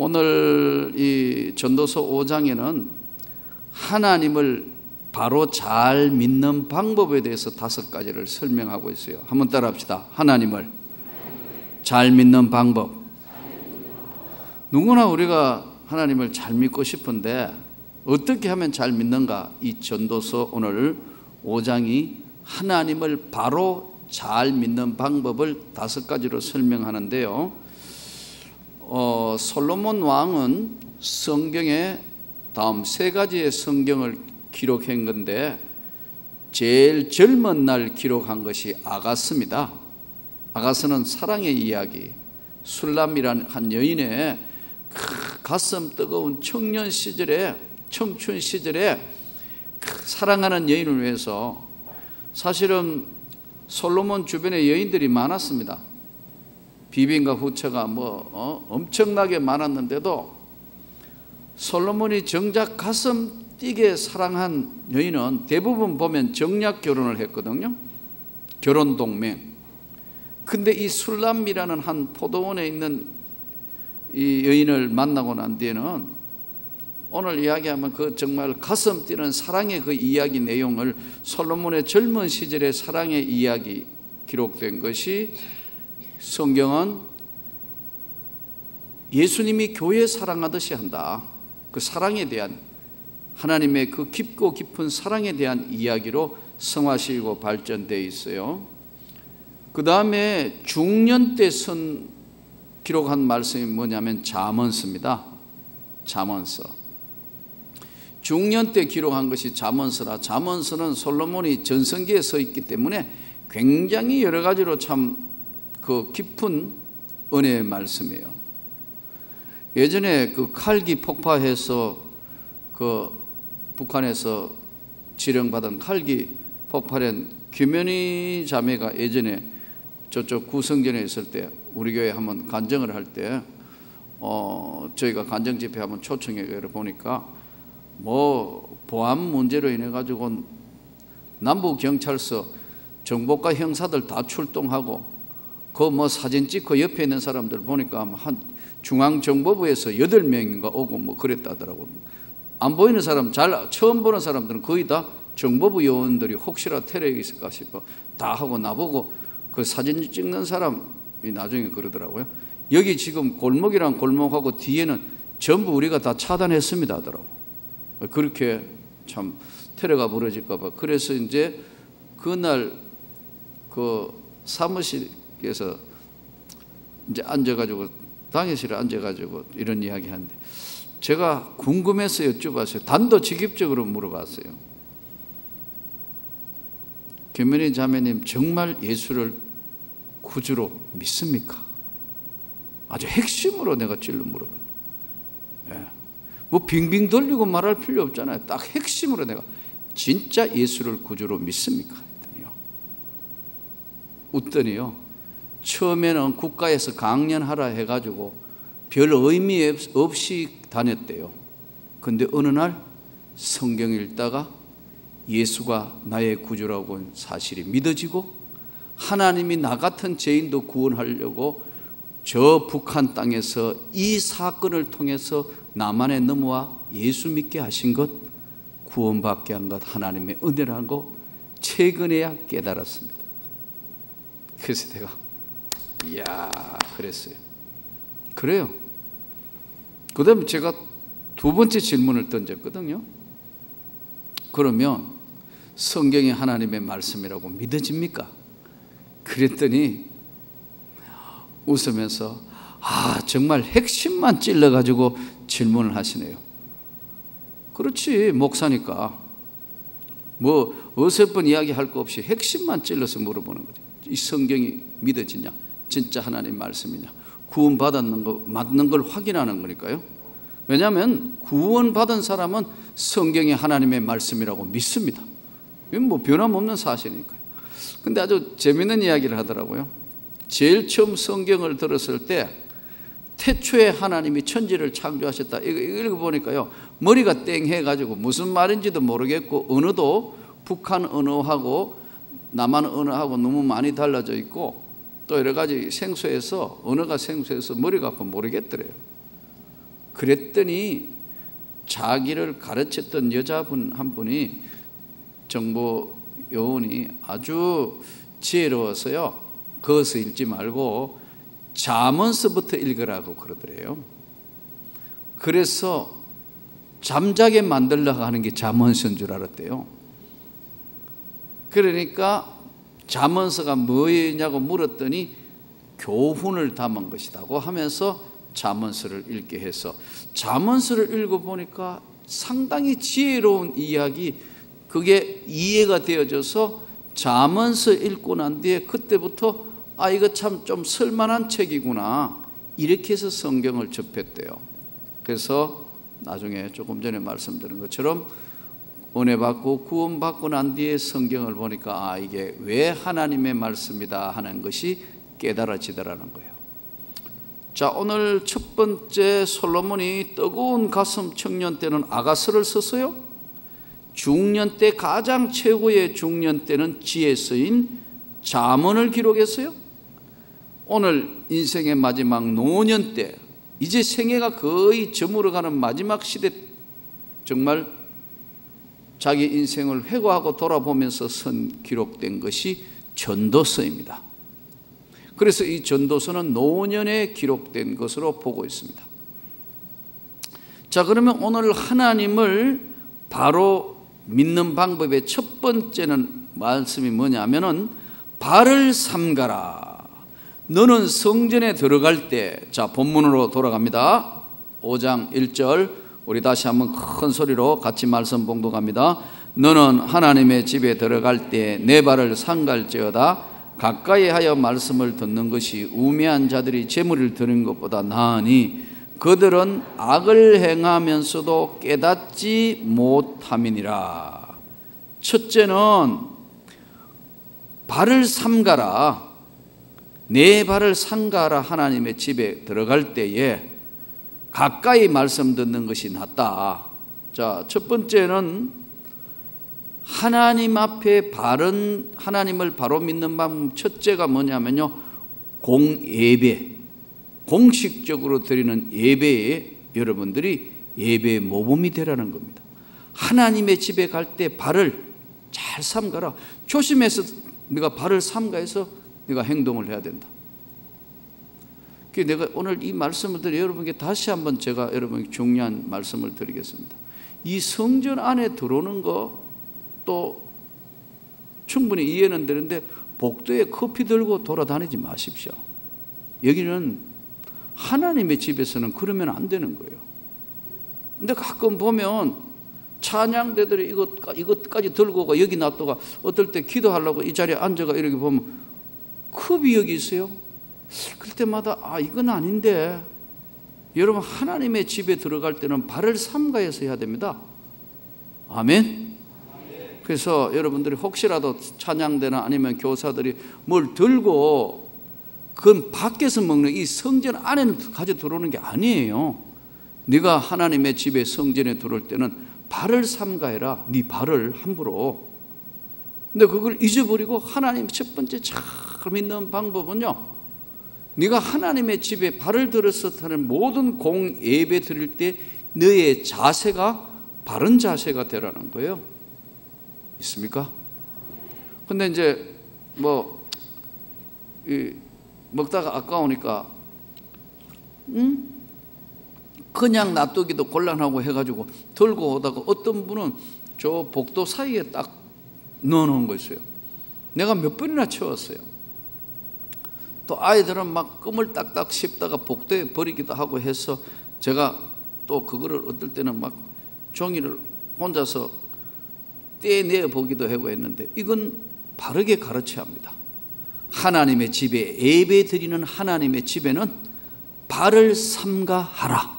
오늘 이 전도서 5장에는 하나님을 바로 잘 믿는 방법에 대해서 5가지를 설명하고 있어요. 한번 따라합시다. 하나님을 잘 믿는 방법. 누구나 우리가 하나님을 잘 믿고 싶은데 어떻게 하면 잘 믿는가? 이 전도서 오늘 5장이 하나님을 바로 잘 믿는 방법을 5가지로 설명하는데요. 솔로몬 왕은 성경에 다음 3가지의 성경을 기록한 건데 제일 젊은 날 기록한 것이 아가스입니다. 아가스는 사랑의 이야기, 술람이라는 한 여인의 가슴 뜨거운 청년 시절에, 청춘 시절에 사랑하는 여인을 위해서, 사실은 솔로몬 주변에 여인들이 많았습니다. 비빈과 후처가 엄청나게 많았는데도 솔로몬이 정작 가슴 뛰게 사랑한 여인은 대부분 보면 정략 결혼을 했거든요. 결혼 동맹. 근데 이 술람이라는 한 포도원에 있는 이 여인을 만나고 난 뒤에는 오늘 이야기하면 그 정말 가슴 뛰는 사랑의 그 이야기 내용을, 솔로몬의 젊은 시절의 사랑의 이야기 기록된 것이, 성경은 예수님이 교회 사랑하듯이 한다. 그 사랑에 대한, 하나님의 그 깊고 깊은 사랑에 대한 이야기로 성화시키고 발전되어 있어요. 그 다음에 중년 때 기록한 말씀이 뭐냐면 잠언서입니다. 잠언서. 중년 때 기록한 것이 잠언서라. 잠언서는 솔로몬이 전성기에 서 있기 때문에 굉장히 여러 가지로 참 그 깊은 은혜의 말씀이에요. 예전에 그 칼기 폭파해서 그 북한에서 지령받은 칼기 폭발한 규면이 자매가 예전에 저쪽 구성전에 있을 때 우리 교회 한번 간증을 할 때 저희가 간증 집회 한번 초청해 보니까 보안 문제로 인해 가지고 남부 경찰서 정보과 형사들 다 출동하고 그 사진 찍고 옆에 있는 사람들 보니까 한 중앙정보부에서 8명인가 오고 그랬다더라고. 안 보이는 사람, 처음 보는 사람들은 거의 다 정보부 요원들이 혹시라도 테러가 있을까 싶어 다 하고, 나보고 그 사진 찍는 사람이 나중에 그러더라고요. 여기 지금 골목이랑 골목하고 뒤에는 전부 우리가 다 차단했습니다 하더라고. 그렇게 참 테러가 벌어질까 봐. 그래서 이제 그날 그 사무실에서 이제 앉아가지고, 당회실에 앉아가지고 이런 이야기 하는데 제가 궁금해서 여쭤봤어요. 단도직입적으로 물어봤어요. 김민희 자매님 정말 예수를 구주로 믿습니까? 아주 핵심으로 내가 찔러 물어봐요. 빙빙 돌리고 말할 필요 없잖아요. 딱 핵심으로 내가 진짜 예수를 구주로 믿습니까? 웃더니요, 처음에는 국가에서 강연하라 해가지고 별 의미 없이 다녔대요. 근데 어느 날 성경 읽다가 예수가 나의 구주라고 하는 사실이 믿어지고, 하나님이 나 같은 죄인도 구원하려고 저 북한 땅에서 이 사건을 통해서 남한에 넘어와 예수 믿게 하신 것, 구원받게 한 것, 하나님의 은혜라는 거 최근에야 깨달았습니다. 그래서 내가 이야 그랬어요. 그래요. 그 다음에 제가 2번째 질문을 던졌거든요. 그러면 성경이 하나님의 말씀이라고 믿어집니까? 그랬더니 웃으면서 정말 핵심만 찔러가지고 질문을 하시네요. 그렇지, 목사니까 어설픈 이야기할 거 없이 핵심만 찔러서 물어보는 거지. 이 성경이 믿어지냐, 진짜 하나님 말씀이냐, 구원받았는 거 맞는 걸 확인하는 거니까요. 왜냐하면 구원받은 사람은 성경이 하나님의 말씀이라고 믿습니다. 이건 변함없는 사실이니까요. 근데 아주 재밌는 이야기를 하더라고요. 제일 처음 성경을 들었을 때 태초에 하나님이 천지를 창조하셨다, 이거 읽어보니까요, 머리가 땡해가지고 무슨 말인지도 모르겠고, 언어도 북한 언어하고 남한 언어하고 너무 많이 달라져 있고, 또 여러 가지 생소해서, 언어가 생소해서 머리가 아파 모르겠더래요. 그랬더니 자기를 가르쳤던 여자분 한 분이 정보 요원이 아주 지혜로워서요, 거기서 읽지 말고 잠언서부터 읽으라고 그러더래요. 그래서 잠자게 만들려고 하는 게 잠언서인 줄 알았대요. 그러니까 잠언서가 뭐냐고 물었더니 교훈을 담은 것이라고 하면서 잠언서를 읽게 해서, 잠언서를 읽어보니까 상당히 지혜로운 이야기, 그게 이해가 되어져서 잠언서 읽고 난 뒤에 그때부터 이거 참 좀 쓸만한 책이구나, 이렇게 해서 성경을 접했대요. 그래서 나중에 조금 전에 말씀드린 것처럼 은혜 받고 구원 받고 난 뒤에 성경을 보니까 이게 왜 하나님의 말씀이다 하는 것이 깨달아지더라는 거예요. 자, 오늘 첫 번째, 솔로몬이 뜨거운 가슴 청년 때는 아가서를 썼어요. 중년 때, 가장 최고의 중년 때는 지혜 쓰인 잠언을 기록했어요. 오늘 인생의 마지막 노년 때, 이제 생애가 거의 저물어가는 마지막 시대, 정말 자기 인생을 회고하고 돌아보면서 기록된 것이 전도서입니다. 그래서 이 전도서는 노년에 기록된 것으로 보고 있습니다. 자, 그러면 오늘 하나님을 바로 믿는 방법의 첫 번째는 말씀이 뭐냐면은 발을 삼가라. 너는 성전에 들어갈 때, 자, 본문으로 돌아갑니다. 5장 1절 우리 다시 한번 큰 소리로 같이 말씀 봉독합니다. 너는 하나님의 집에 들어갈 때 내 발을 삼갈지어다. 가까이 하여 말씀을 듣는 것이 우매한 자들이 재물을 드는 것보다 나으니 그들은 악을 행하면서도 깨닫지 못함이니라. 첫째는 발을 삼가라. 내 발을 삼가라. 하나님의 집에 들어갈 때에 가까이 말씀 듣는 것이 낫다. 자, 첫 번째는 하나님 앞에 바른, 하나님을 바로 믿는 방법 첫째가 뭐냐면요, 공예배, 공식적으로 드리는 예배에 여러분들이 예배의 모범이 되라는 겁니다. 하나님의 집에 갈 때 발을 잘 삼가라. 조심해서 네가 발을 삼가해서 네가 행동을 해야 된다. 내가 오늘 이 말씀을 드려 여러분께 다시 한번 제가 여러분께 중요한 말씀을 드리겠습니다. 이 성전 안에 들어오는 거 또 충분히 이해는 되는데 복도에 커피 들고 돌아다니지 마십시오. 여기는 하나님의 집에서는 그러면 안 되는 거예요. 근데 가끔 보면 찬양대들이 이것까지 들고 가 여기 놔두고 어떨 때 기도하려고 이 자리에 앉아가 이렇게 보면 컵이 여기 있어요. 그럴 때마다 이건 아닌데, 여러분 하나님의 집에 들어갈 때는 발을 삼가해서 해야 됩니다. 아멘. 그래서 여러분들이 혹시라도 찬양대나 아니면 교사들이 뭘 들고 그건 밖에서 먹는, 이 성전 안에는 가져 들어오는 게 아니에요. 네가 하나님의 집에 성전에 들어올 때는 발을 삼가해라. 네 발을 함부로. 근데 그걸 잊어버리고 하나님 첫 번째 잘 믿는 방법은요, 네가 하나님의 집에 발을 들어서 하는 모든 공예배 드릴 때 너의 자세가 바른 자세가 되라는 거예요. 있습니까? 근데 이제 먹다가 아까우니까 그냥 놔두기도 곤란하고 해가지고 들고 오다가 어떤 분은 저 복도 사이에 딱 넣어놓은 거 있어요. 내가 몇 번이나 채웠어요. 또 아이들은 막 껌을 딱딱 씹다가 복도에 버리기도 하고 해서 제가 또 그거를 어떨 때는 막 종이를 혼자서 떼내 보기도 하고 했는데, 이건 바르게 가르쳐야 합니다. 하나님의 집에 예배 드리는 하나님의 집에는 발을 삼가하라.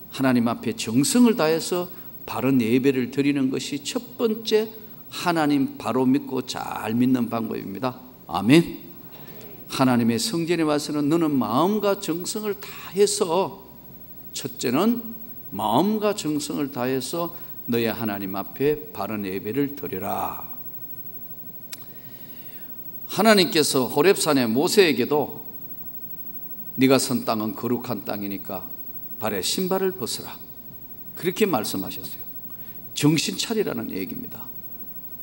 하나님 앞에 정성을 다해서 바른 예배를 드리는 것이 첫 번째 하나님 바로 믿고 잘 믿는 방법입니다. 아멘. 하나님의 성전에 와서는 너는 마음과 정성을 다해서, 첫째는 마음과 정성을 다해서 너의 하나님 앞에 바른 예배를 드려라. 하나님께서 호렙산의 모세에게도 네가 선 땅은 거룩한 땅이니까 발에 신발을 벗으라. 그렇게 말씀하셨어요. 정신 차리라는 얘기입니다.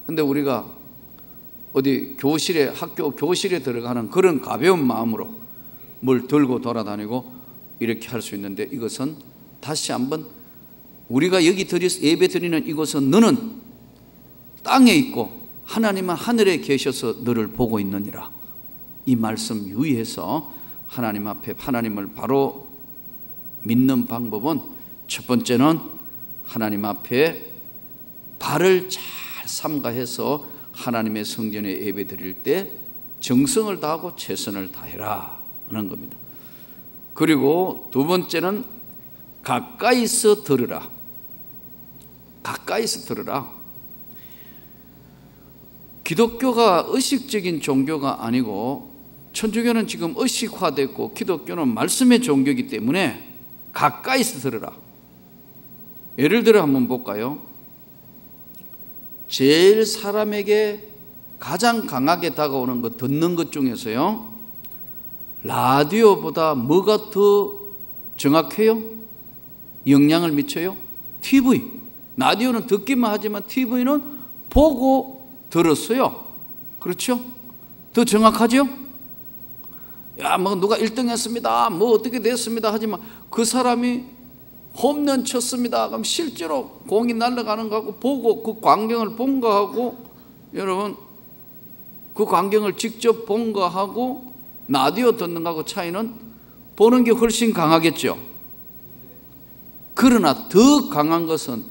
근데 우리가 어디 교실에, 학교 교실에 들어가는 그런 가벼운 마음으로 뭘 들고 돌아다니고 이렇게 할 수 있는데, 이것은 다시 한번 우리가 여기 예배 드리는 이곳은 너는 땅에 있고 하나님은 하늘에 계셔서 너를 보고 있느니라. 이 말씀 유의해서 하나님 앞에 하나님을 바로 믿는 방법은, 첫 번째는 하나님 앞에 발을 잘 삼가해서 하나님의 성전에 예배 드릴 때 정성을 다하고 최선을 다해라 하는 겁니다. 그리고 두 번째는 가까이서 들으라. 가까이서 들으라. 기독교가 의식적인 종교가 아니고, 천주교는 지금 의식화됐고 기독교는 말씀의 종교이기 때문에 가까이서 들으라. 예를 들어 한번 볼까요? 제일 사람에게 가장 강하게 다가오는 것, 듣는 것 중에서요, 라디오보다 뭐가 더 정확해요? 영향을 미쳐요? TV. 라디오는 듣기만 하지만 TV는 보고 들었어요. 그렇죠? 더 정확하죠? 야, 뭐 누가 1등 했습니다, 뭐 어떻게 됐습니다 하지만 그 사람이 홈런 쳤습니다, 그럼 실제로 공이 날아가는 거하고 보고 그 광경을 본 거하고, 여러분 그 광경을 직접 본 거하고 라디오 듣는 거하고 차이는, 보는 게 훨씬 강하겠죠. 그러나 더 강한 것은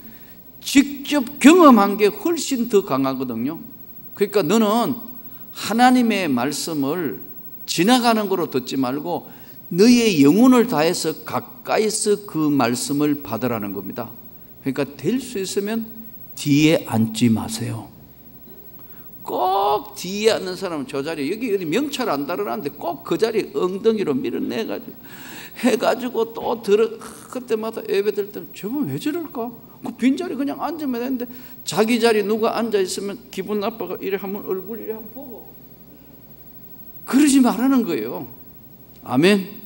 직접 경험한 게 훨씬 더 강하거든요. 그러니까 너는 하나님의 말씀을 지나가는 거로 듣지 말고 너의 영혼을 다해서 가까이서 그 말씀을 받으라는 겁니다. 그러니까 될 수 있으면 뒤에 앉지 마세요. 꼭 뒤에 앉는 사람은 저 자리에, 여기 어디 명찰 안 달아놨는데 꼭 그 자리에 엉덩이로 밀어내가지고 해가지고 또 그때마다 예배 드릴 때는 저분 왜 저럴까? 그 빈자리 그냥 앉으면 되는데, 자기 자리 누가 앉아있으면 기분 나빠가 이래 한번 얼굴 이래 한번 보고 그러지 말라는 거예요. 아멘.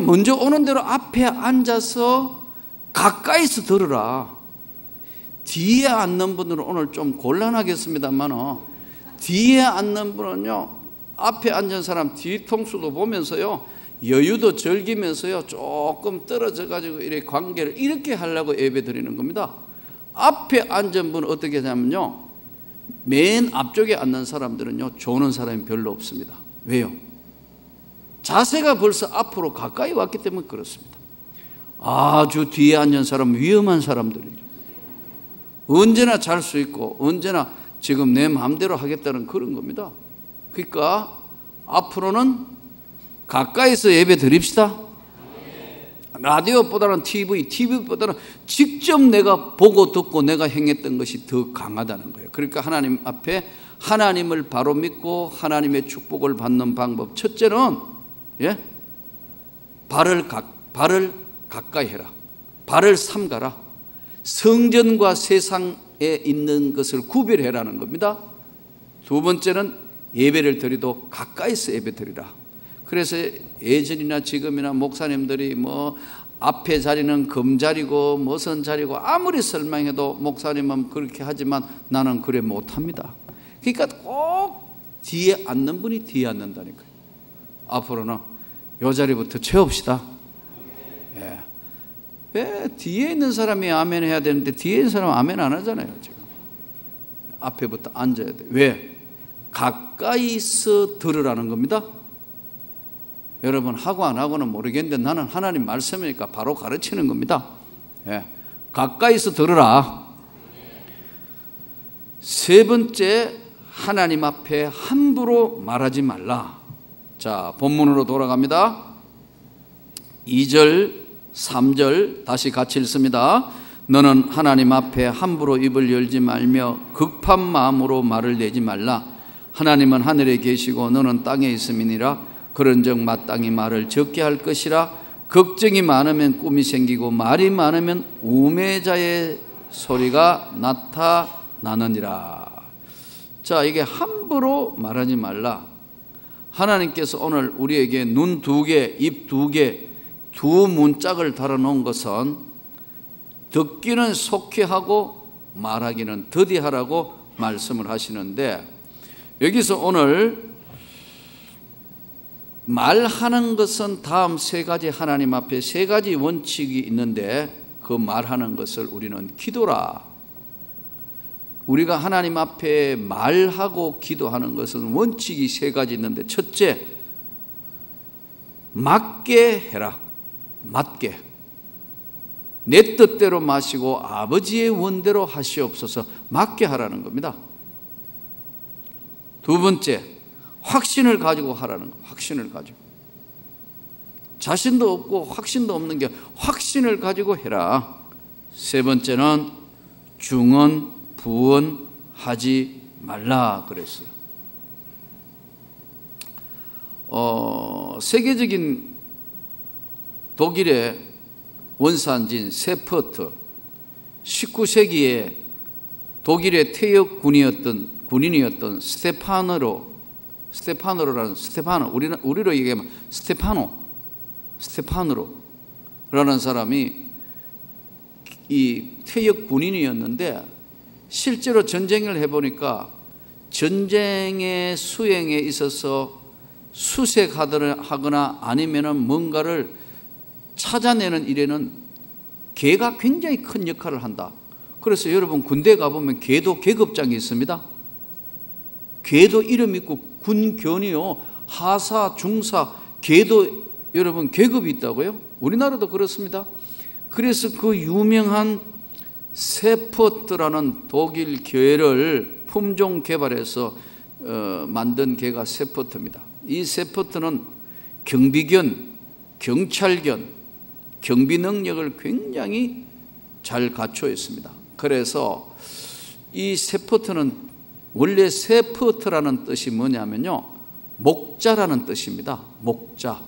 먼저 오는 대로 앞에 앉아서 가까이서 들으라. 뒤에 앉는 분들은 오늘 좀 곤란하겠습니다만, 뒤에 앉는 분은요, 앞에 앉은 사람 뒤통수도 보면서요, 여유도 즐기면서요, 조금 떨어져 가지고 이렇게 관계를 이렇게 하려고 예배 드리는 겁니다. 앞에 앉은 분은 어떻게 하냐면요, 맨 앞쪽에 앉는 사람들은요, 좋은 사람이 별로 없습니다. 왜요? 자세가 벌써 앞으로 가까이 왔기 때문에 그렇습니다. 아주 뒤에 앉은 사람은 위험한 사람들이죠. 언제나 잘 수 있고 언제나 지금 내 마음대로 하겠다는 그런 겁니다. 그러니까 앞으로는 가까이서 예배 드립시다. 라디오보다는 TV보다는 직접 내가 보고 듣고 내가 행했던 것이 더 강하다는 거예요. 그러니까 하나님 앞에 하나님을 바로 믿고 하나님의 축복을 받는 방법, 첫째는 발을 가까이 해라. 발을 삼가라. 성전과 세상에 있는 것을 구별해라는 겁니다. 두 번째는 예배를 드리도 가까이서 예배 드리라. 그래서 예전이나 지금이나 목사님들이 뭐 앞에 자리는 금자리고 무슨 자리고 아무리 설명해도 목사님은 그렇게 하지만 나는 그래 못합니다. 그러니까 꼭 뒤에 앉는 분이 뒤에 앉는다니까요. 앞으로는 이 자리부터 채웁시다. 예. 왜 뒤에 있는 사람이 아멘 해야 되는데 뒤에 있는 사람은 아멘 안 하잖아요. 지금 앞에부터 앉아야 돼. 왜? 가까이서 들으라는 겁니다. 여러분 하고 안 하고는 모르겠는데 나는 하나님 말씀이니까 바로 가르치는 겁니다. 예. 가까이서 들으라. 세 번째, 하나님 앞에 함부로 말하지 말라. 자, 본문으로 돌아갑니다. 2절 3절 다시 같이 읽습니다. 너는 하나님 앞에 함부로 입을 열지 말며 급한 마음으로 말을 내지 말라. 하나님은 하늘에 계시고 너는 땅에 있음이니라. 그런즉 마땅히 말을 적게 할 것이라. 걱정이 많으면 꿈이 생기고 말이 많으면 우매자의 소리가 나타나느니라. 자, 이게 함부로 말하지 말라. 하나님께서 오늘 우리에게 눈 2개, 입 2개 두 문짝을 달아놓은 것은 듣기는 속히 하고 말하기는 더디하라고 말씀을 하시는데, 여기서 오늘 말하는 것은 다음 세 가지, 하나님 앞에 세 가지 원칙이 있는데, 그 말하는 것을 우리는 기도라. 우리가 하나님 앞에 말하고 기도하는 것은 원칙이 세 가지 있는데, 첫째, 맞게 해라. 맞게. 내 뜻대로 마시고 아버지의 원대로 하시옵소서. 맞게 하라는 겁니다. 두 번째, 확신을 가지고 하라는 거. 확신을 가지고. 자신도 없고 확신도 없는 게 확신을 가지고 해라. 세 번째는 중언 부언하지 말라 그랬어요. 세계적인 독일의 원산지인 세퍼트, 19세기에 독일의 퇴역 군인이었던 스테파노라는 우리로 얘기하면 스테파노라는 사람이 이 퇴역 군인이었는데, 실제로 전쟁을 해보니까 전쟁의 수행에 있어서 수색하거나 아니면은 뭔가를 찾아내는 일에는 개가 굉장히 큰 역할을 한다. 그래서 여러분 군대 가보면 개도 계급장이 있습니다. 개도 이름 있고 군견이요, 하사, 중사, 개도 여러분 계급이 있다고요? 우리나라도 그렇습니다. 그래서 그 유명한 세퍼트라는 독일 개를 품종 개발해서 만든 개가 세퍼트입니다. 이 세퍼트는 경비견, 경찰견, 경비 능력을 굉장히 잘 갖춰 있습니다. 그래서 이 세퍼트는 원래 세퍼트라는 뜻이 뭐냐면요, 목자라는 뜻입니다. 목자.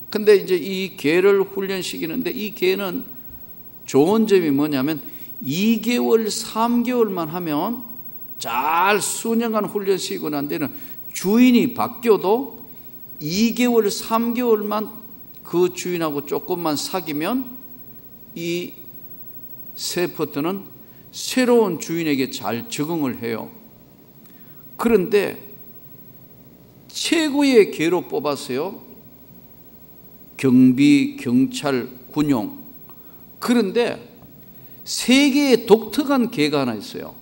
근데 이제 이 개를 훈련시키는데, 이 개는 좋은 점이 뭐냐면 2개월, 3개월만 하면 잘 수년간 훈련시키고 난 뒤에는 주인이 바뀌어도 2개월, 3개월만 그 주인하고 조금만 사귀면 이 세퍼트는 새로운 주인에게 잘 적응을 해요. 그런데 최고의 개로 뽑았어요. 경비, 경찰, 군용. 그런데 세계의 독특한 개가 하나 있어요.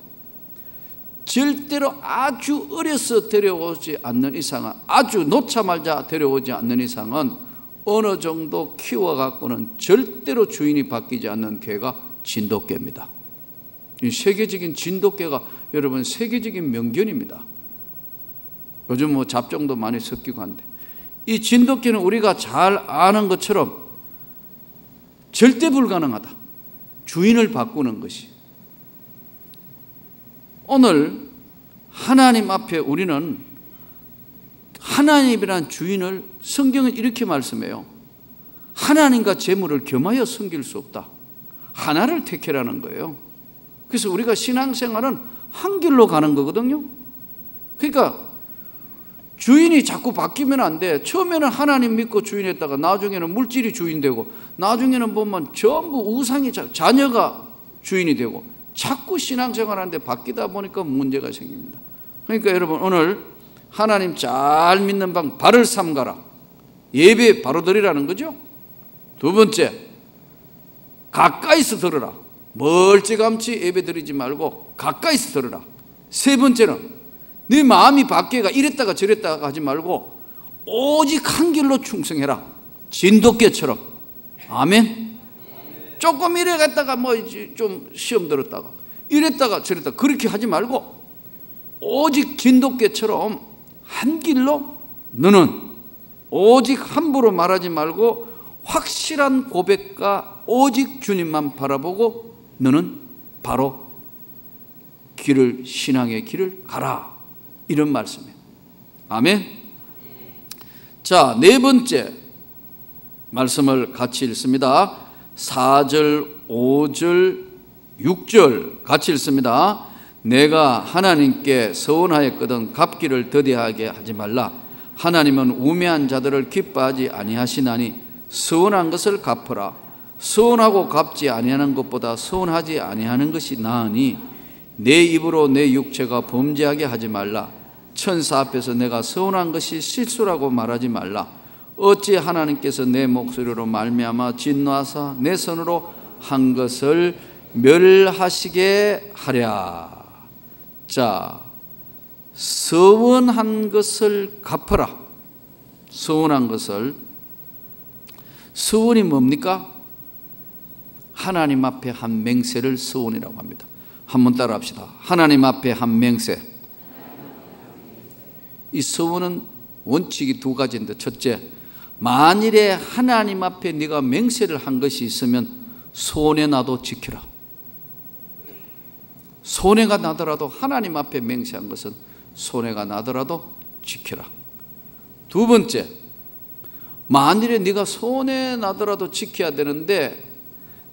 절대로 아주 어려서 데려오지 않는 이상은, 아주 놓자마자 데려오지 않는 이상은 어느 정도 키워갖고는 절대로 주인이 바뀌지 않는 개가 진돗개입니다. 이 세계적인 진돗개가 여러분 세계적인 명견입니다. 요즘 뭐 잡종도 많이 섞이고 한데, 이 진돗개는 우리가 잘 아는 것처럼 절대 불가능하다. 주인을 바꾸는 것이. 오늘 하나님 앞에 우리는 하나님이란 주인을, 성경은 이렇게 말씀해요. 하나님과 재물을 겸하여 섬길 수 없다. 하나를 택해라는 거예요. 그래서 우리가 신앙생활은 한 길로 가는 거거든요. 그러니까 주인이 자꾸 바뀌면 안 돼. 처음에는 하나님 믿고 주인했다가 나중에는 물질이 주인 되고, 나중에는 보면 전부 우상이 자녀가 주인이 되고, 자꾸 신앙생활하는데 바뀌다 보니까 문제가 생깁니다. 그러니까 여러분 오늘 하나님 잘 믿는 방 발을 삼가라. 예배 바로 드리라는 거죠. 두 번째, 가까이서 들으라. 멀찌감치 예배 드리지 말고 가까이서 들으라. 세 번째는 네 마음이 밖에가 이랬다가 저랬다가 하지 말고 오직 한 길로 충성해라. 진돗개처럼. 아멘. 조금 이래 갔다가 뭐 좀 시험 들었다가 이랬다가 저랬다가 그렇게 하지 말고 오직 진돗개처럼 한 길로, 너는 오직 함부로 말하지 말고 확실한 고백과 오직 주님만 바라보고 너는 바로 길을, 신앙의 길을 가라. 이런 말씀이에요. 아멘. 자, 네 번째 말씀을 같이 읽습니다. 4절, 5절, 6절 같이 읽습니다. 내가 하나님께 서원하였거든 갚기를 더디하게 하지 말라. 하나님은 우매한 자들을 기뻐하지 아니하시나니 서운한 것을 갚으라. 서운하고 갚지 아니하는 것보다 서운하지 아니하는 것이 나으니 내 입으로 내 육체가 범죄하게 하지 말라. 천사 앞에서 내가 서운한 것이 실수라고 말하지 말라. 어찌 하나님께서 내 목소리로 말미암아 진노하사 내 손으로 한 것을 멸하시게 하랴. 자, 서운한 것을 갚으라. 서운한 것을. 서운이 뭡니까? 하나님 앞에 한 맹세를 서운이라고 합니다. 한번 따라 합시다. 하나님 앞에 한 맹세. 이 서운은 원칙이 두 가지인데, 첫째, 만일에 하나님 앞에 네가 맹세를 한 것이 있으면 손해 나도 지키라. 손해가 나더라도 하나님 앞에 맹세한 것은 손해가 나더라도 지키라. 두 번째, 만일에 네가 손해 나더라도 지켜야 되는데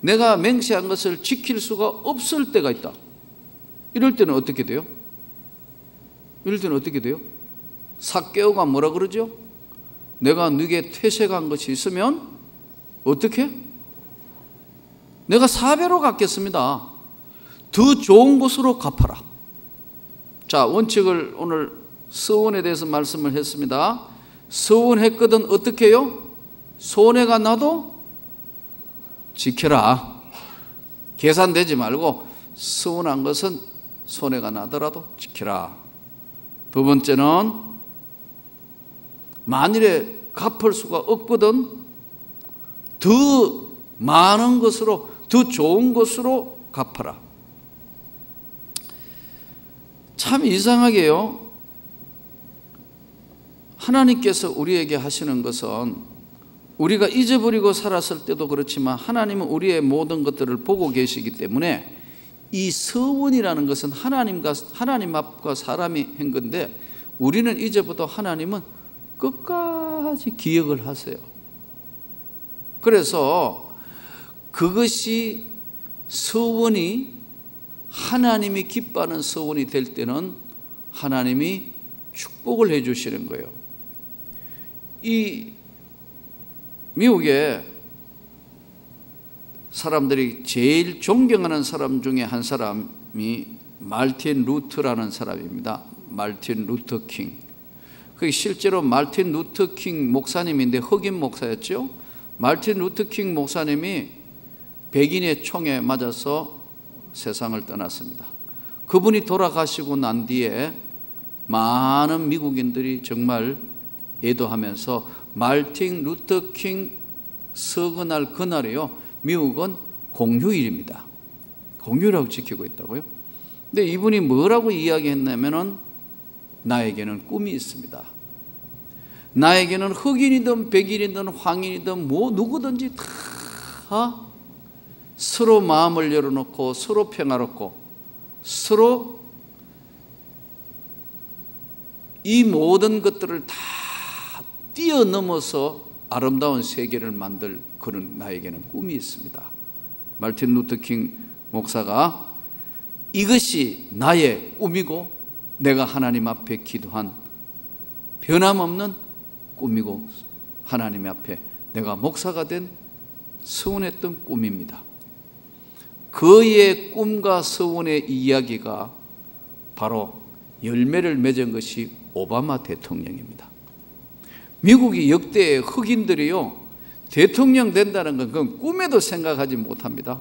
내가 맹세한 것을 지킬 수가 없을 때가 있다. 이럴 때는 어떻게 돼요? 이럴 때는 어떻게 돼요? 삭개오가 뭐라 그러죠? 내가 네게 퇴색한 것이 있으면 어떻게? 내가 4배로 갚겠습니다. 더 좋은 곳으로 갚아라. 자, 원칙을 오늘 서운에 대해서 말씀을 했습니다. 서운했거든 어떻게 해요? 손해가 나도 지켜라. 계산되지 말고 서운한 것은 손해가 나더라도 지켜라. 두 번째는 만일에 갚을 수가 없거든 더 많은 것으로, 더 좋은 것으로 갚아라. 참 이상하게요, 하나님께서 우리에게 하시는 것은 우리가 잊어버리고 살았을 때도 그렇지만 하나님은 우리의 모든 것들을 보고 계시기 때문에 이 서원이라는 것은 하나님 앞과 사람이 한 건데 우리는 잊어버려도 하나님은 끝까지 기억을 하세요. 그래서 그것이 서원이 하나님이 기뻐하는 서원이 될 때는 하나님이 축복을 해 주시는 거예요. 이 미국에 사람들이 제일 존경하는 사람 중에 한 사람이 말틴 루터라는 사람입니다. 말틴 루터 킹. 그게 실제로 말틴 루터 킹 목사님인데 흑인 목사였죠. 말틴 루터 킹 목사님이 백인의 총에 맞아서 세상을 떠났습니다. 그분이 돌아가시고 난 뒤에 많은 미국인들이 정말 애도하면서 말틴 루터 킹 서거날 그날이요, 미국은 공휴일입니다. 공휴일하고 지키고 있다고요. 근데 이분이 뭐라고 이야기했냐면은 나에게는 꿈이 있습니다. 나에게는 흑인이든 백인이든 황인이든 뭐 누구든지 다 서로 마음을 열어놓고 서로 평화롭고 서로 이 모든 것들을 다 뛰어넘어서 아름다운 세계를 만들 그런 나에게는 꿈이 있습니다. 말틴 루터 킹 목사가 이것이 나의 꿈이고 내가 하나님 앞에 기도한 변함없는 꿈이고 하나님 앞에 내가 목사가 된 서원했던 꿈입니다. 그의 꿈과 서원의 이야기가 바로 열매를 맺은 것이 오바마 대통령입니다. 미국이 역대 흑인들이요, 대통령 된다는 건 그건 꿈에도 생각하지 못합니다.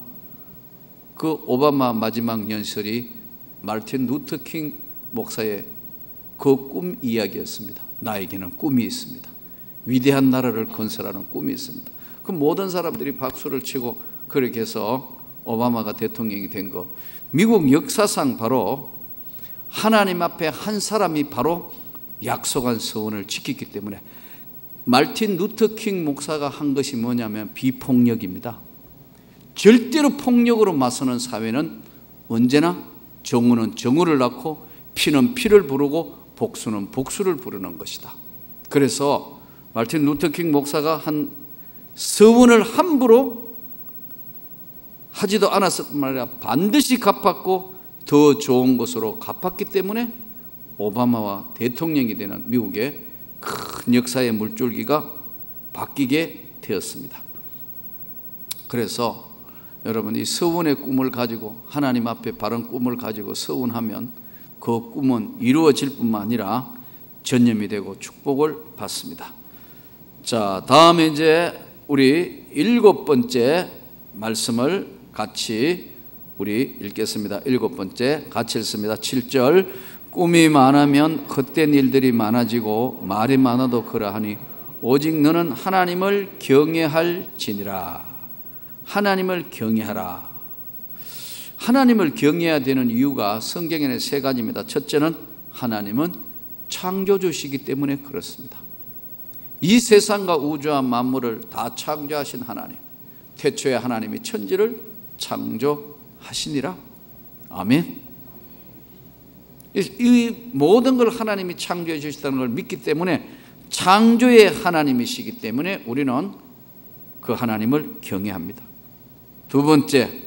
그 오바마 마지막 연설이 말틴 루터 킹 목사의 그 꿈 이야기였습니다. 나에게는 꿈이 있습니다. 위대한 나라를 건설하는 꿈이 있습니다. 그 모든 사람들이 박수를 치고 그렇게 해서 오바마가 대통령이 된 거, 미국 역사상 바로 하나님 앞에 한 사람이 바로 약속한 서원을 지켰기 때문에 말틴 루터 킹 목사가 한 것이 뭐냐면 비폭력입니다. 절대로 폭력으로 맞서는 사회는 언제나 정오는 정오를 낳고 피는 피를 부르고 복수는 복수를 부르는 것이다. 그래서 말틴 루터 킹 목사가 한 서원을 함부로 하지도 않았을 뿐만 아니라 반드시 갚았고 더 좋은 것으로 갚았기 때문에 오바마와 대통령이 되는 미국의 큰 역사의 물줄기가 바뀌게 되었습니다. 그래서 여러분, 이 서원의 꿈을 가지고 하나님 앞에 바른 꿈을 가지고 서원하면 그 꿈은 이루어질 뿐만 아니라 전념이 되고 축복을 받습니다. 자, 다음에 이제 우리 7번째 말씀을 같이 우리 읽겠습니다. 7번째 같이 읽습니다. 7절. 꿈이 많으면 헛된 일들이 많아지고 말이 많아도 그러하니 오직 너는 하나님을 경외할지니라. 하나님을 경외하라. 하나님을 경외해야 되는 이유가 성경에는 3가지입니다. 첫째는 하나님은 창조주시기 때문에 그렇습니다. 이 세상과 우주와 만물을 다 창조하신 하나님, 태초에 하나님이 천지를 창조하시니라. 아멘. 이 모든 걸 하나님이 창조해 주셨다는 걸 믿기 때문에 창조의 하나님이시기 때문에 우리는 그 하나님을 경외합니다. 두 번째,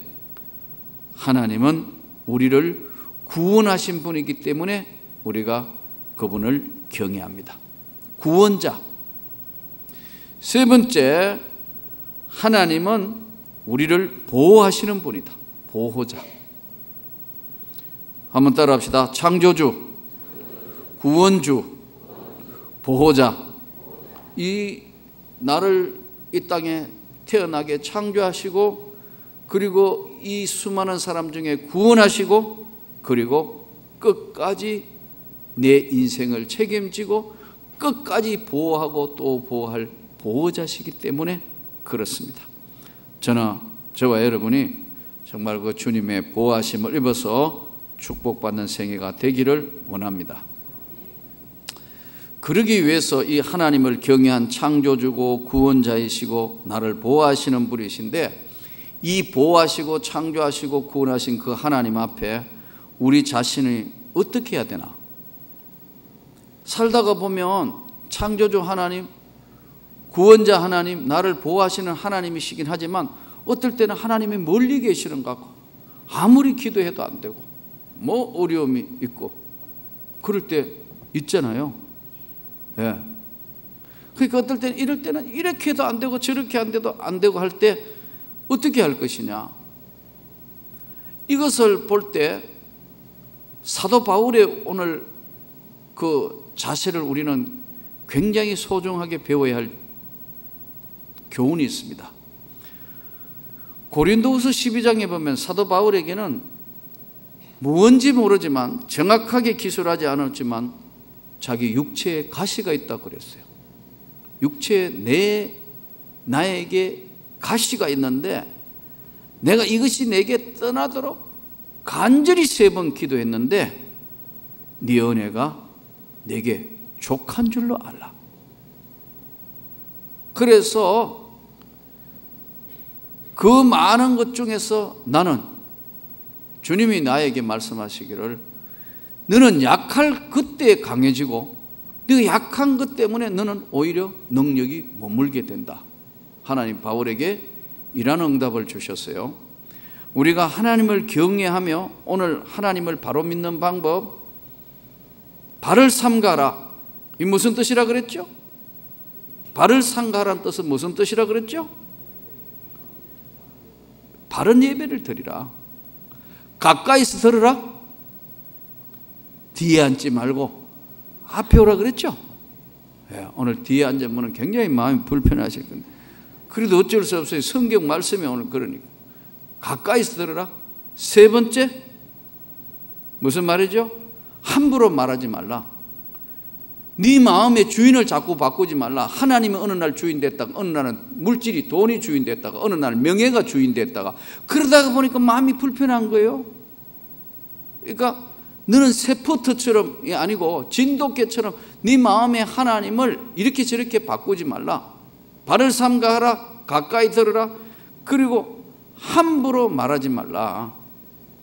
하나님은 우리를 구원하신 분이기 때문에 우리가 그분을 경외합니다. 구원자. 세 번째, 하나님은 우리를 보호하시는 분이다. 보호자. 한번 따라 합시다. 창조주, 구원주, 보호자. 이 나를 이 땅에 태어나게 창조하시고, 그리고 이 수많은 사람 중에 구원하시고, 그리고 끝까지 내 인생을 책임지고 끝까지 보호하고 또 보호할 보호자시기 때문에 그렇습니다. 저와 여러분이 정말 그 주님의 보호하심을 입어서 축복받는 생애가 되기를 원합니다. 그러기 위해서 이 하나님을 경외한 창조주고 구원자이시고 나를 보호하시는 분이신데, 이 보호하시고 창조하시고 구원하신 그 하나님 앞에 우리 자신이 어떻게 해야 되나? 살다가 보면 창조주 하나님, 구원자 하나님, 나를 보호하시는 하나님이시긴 하지만 어떨 때는 하나님이 멀리 계시는 것 같고 아무리 기도해도 안 되고 뭐 어려움이 있고 그럴 때 있잖아요. 예. 그러니까 어떨 때는 이럴 때는 이렇게 해도 안 되고 저렇게 안 되고 할 때 어떻게 할 것이냐? 이것을 볼 때 사도 바울의 오늘 그 자세를 우리는 굉장히 소중하게 배워야 할 교훈이 있습니다. 고린도후서 12장에 보면 사도 바울에게는 뭔지 모르지만 정확하게 기술하지 않았지만 자기 육체에 가시가 있다고 그랬어요. 육체에 나에게 가시가 있는데 내가 이것이 내게 떠나도록 간절히 3번 기도했는데 네 은혜가 내게 족한 줄로 알라. 그래서 그 많은 것 중에서 나는 주님이 나에게 말씀하시기를 너는 약할 그때 강해지고 네 약한 것 때문에 너는 오히려 능력이 머물게 된다. 하나님 바울에게 이런 응답을 주셨어요. 우리가 하나님을 경외하며 오늘 하나님을 바로 믿는 방법, 발을 삼가라. 이 무슨 뜻이라 그랬죠? 발을 삼가라는 뜻은 무슨 뜻이라 그랬죠? 바른 예배를 드리라. 가까이서 들으라. 뒤에 앉지 말고 앞에 오라 그랬죠? 예, 오늘 뒤에 앉으면 굉장히 마음이 불편하실 건데 그래도 어쩔 수 없어요. 성경 말씀이 오늘 그러니까 가까이서 들으라. 3번째 무슨 말이죠? 함부로 말하지 말라. 네 마음의 주인을 자꾸 바꾸지 말라. 하나님은 어느 날 주인 됐다가 어느 날은 물질이 돈이 주인 됐다가 어느 날 명예가 주인 됐다가 그러다가 보니까 마음이 불편한 거예요. 그러니까 너는 세포트처럼 아니고 진돗개처럼 네 마음의 하나님을 이렇게 저렇게 바꾸지 말라. 발을 삼가하라. 가까이 들으라. 그리고 함부로 말하지 말라.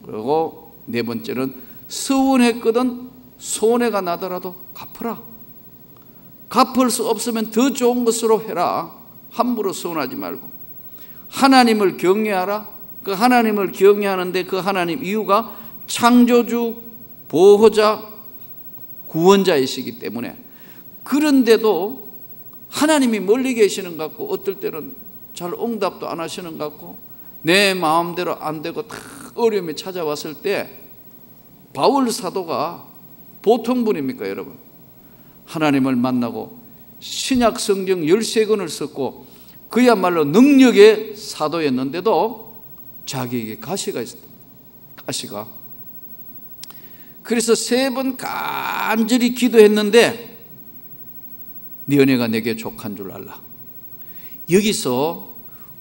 그리고 4번째는 서운했거든 손해가 나더라도 갚으라. 갚을 수 없으면 더 좋은 것으로 해라. 함부로 서운하지 말고 하나님을 경외하라. 그 하나님을 경외하는데 그 하나님 이유가 창조주, 보호자, 구원자이시기 때문에 그런데도 하나님이 멀리 계시는 것 같고, 어떨 때는 잘 응답도 안 하시는 것 같고, 내 마음대로 안 되고 다 어려움이 찾아왔을 때 바울 사도가 보통 분입니까 여러분? 하나님을 만나고 신약 성경 13권을 썼고 그야말로 능력의 사도였는데도 자기에게 가시가 있었다. 가시가. 그래서 3번 간절히 기도했는데 네 은혜가 내게 족한 줄 알라. 여기서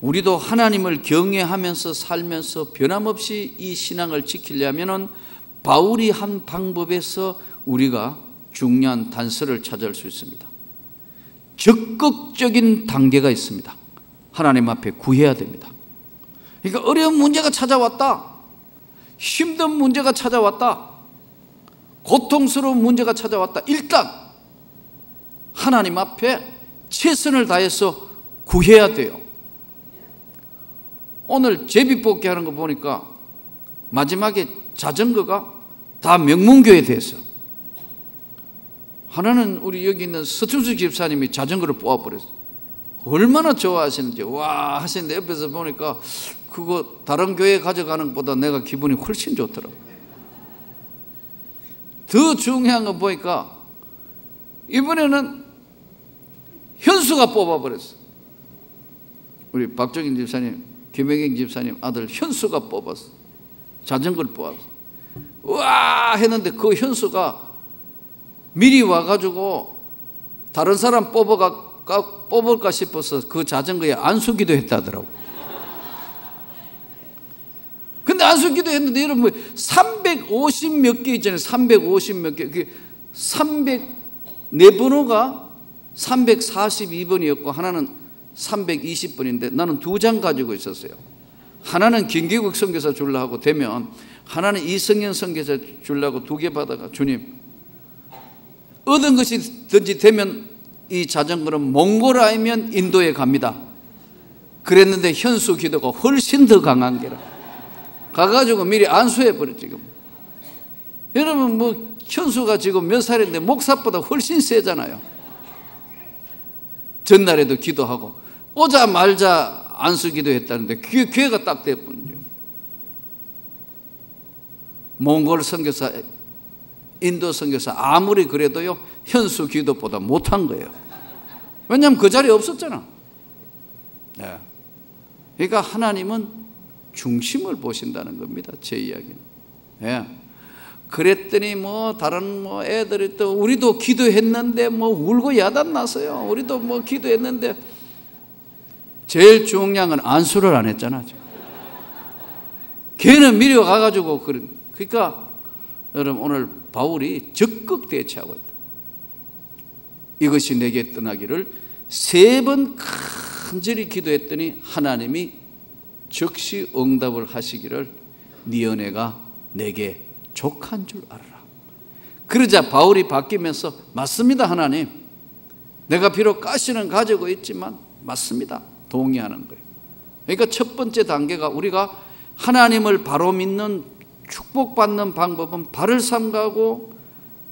우리도 하나님을 경외하면서 살면서 변함없이 이 신앙을 지키려면 바울이 한 방법에서 우리가 중요한 단서를 찾을 수 있습니다. 적극적인 단계가 있습니다. 하나님 앞에 구해야 됩니다. 그러니까 어려운 문제가 찾아왔다, 힘든 문제가 찾아왔다, 고통스러운 문제가 찾아왔다, 일단 하나님 앞에 최선을 다해서 구해야 돼요. 오늘 제비뽑기 하는 거 보니까 마지막에 자전거가 다 명문교에 대해서, 하나는 우리 여기 있는 서춘수 집사님이 자전거를 뽑아버렸어요. 얼마나 좋아하시는지 와 하시는데 옆에서 보니까 그거 다른 교회 가져가는 것보다 내가 기분이 훨씬 좋더라고요. 더 중요한 거 보니까 이번에는 현수가 뽑아버렸어요. 우리 박정인 집사님, 김혜경 집사님 아들 현수가 뽑았어. 자전거를 뽑았어. 우와 했는데 그 현수가 미리 와가지고 다른 사람 뽑을까 싶어서 그 자전거에 안수기도 했다더라고. 근데 안수기도 했는데 여러분 350 몇 개 있잖아요. 350 몇 개. 304 번호가 342번이었고 하나는 320번인데 나는 2장 가지고 있었어요. 하나는 김기국 선교사 주려고 하고 되면 하나는 이성현 선교사 주려고 2개 받아가 주님 얻은 것이든지 되면 이 자전거는 몽골 아니면 인도에 갑니다. 그랬는데 현수 기도가 훨씬 더 강한 게라 가가지고 미리 안수해버렸지. 지금 여러분 뭐 현수가 지금 몇 살인데 목사보다 훨씬 세잖아요. 전날에도 기도하고 오자말자 안수 기도했다는데 기회가 딱 됐군요. 몽골 선교사, 인도 선교사 아무리 그래도요 현수 기도보다 못한 거예요. 왜냐하면 그 자리에 없었잖아. 네. 그러니까 하나님은 중심을 보신다는 겁니다. 제 이야기는. 네. 그랬더니 뭐 다른 뭐 애들이 또 우리도 기도했는데 뭐 울고 야단 났어요. 우리도 뭐 기도했는데 제일 중요한 건 안수를 안 했잖아. 걔는 미리 가가지고 그러니까 여러분 오늘 바울이 적극 대처하고 있다. 이것이 내게 떠나기를 3번 간절히 기도했더니 하나님이 즉시 응답을 하시기를 네 은혜가 내게 족한 줄 알아라. 그러자 바울이 바뀌면서 맞습니다 하나님, 내가 비록 가시는 가지고 있지만 맞습니다 동의하는 거예요. 그러니까 첫 번째 단계가 우리가 하나님을 바로 믿는 축복받는 방법은 발을 삼가고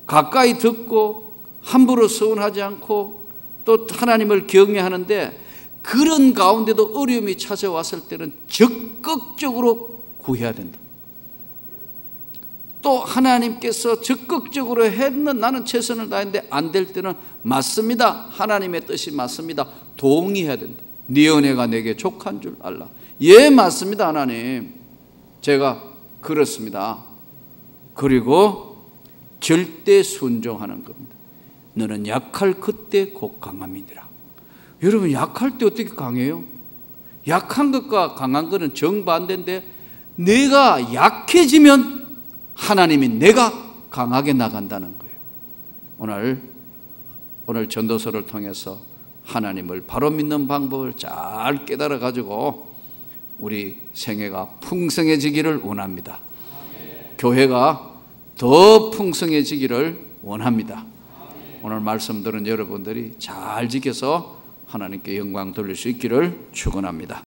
가까이 듣고 함부로 서운하지 않고 또 하나님을 경외하는데, 그런 가운데도 어려움이 찾아왔을 때는 적극적으로 구해야 된다. 또 하나님께서 적극적으로 했는 나는 최선을 다했는데 안 될 때는 맞습니다 하나님의 뜻이 맞습니다 동의해야 된다. 네 은혜가 내게 족한 줄 알라. 예 맞습니다 하나님, 제가 그렇습니다. 그리고 절대 순종하는 겁니다. 너는 약할 그때 곧 강함이니라. 여러분 약할 때 어떻게 강해요? 약한 것과 강한 것은 정반대인데 내가 약해지면 하나님이 내가 강하게 나간다는 거예요. 오늘 전도서를 통해서 하나님을 바로 믿는 방법을 잘 깨달아 가지고 우리 생애가 풍성해지기를 원합니다. 교회가 더 풍성해지기를 원합니다. 오늘 말씀 들은 여러분들이 잘 지켜서 하나님께 영광 돌릴 수 있기를 축원합니다.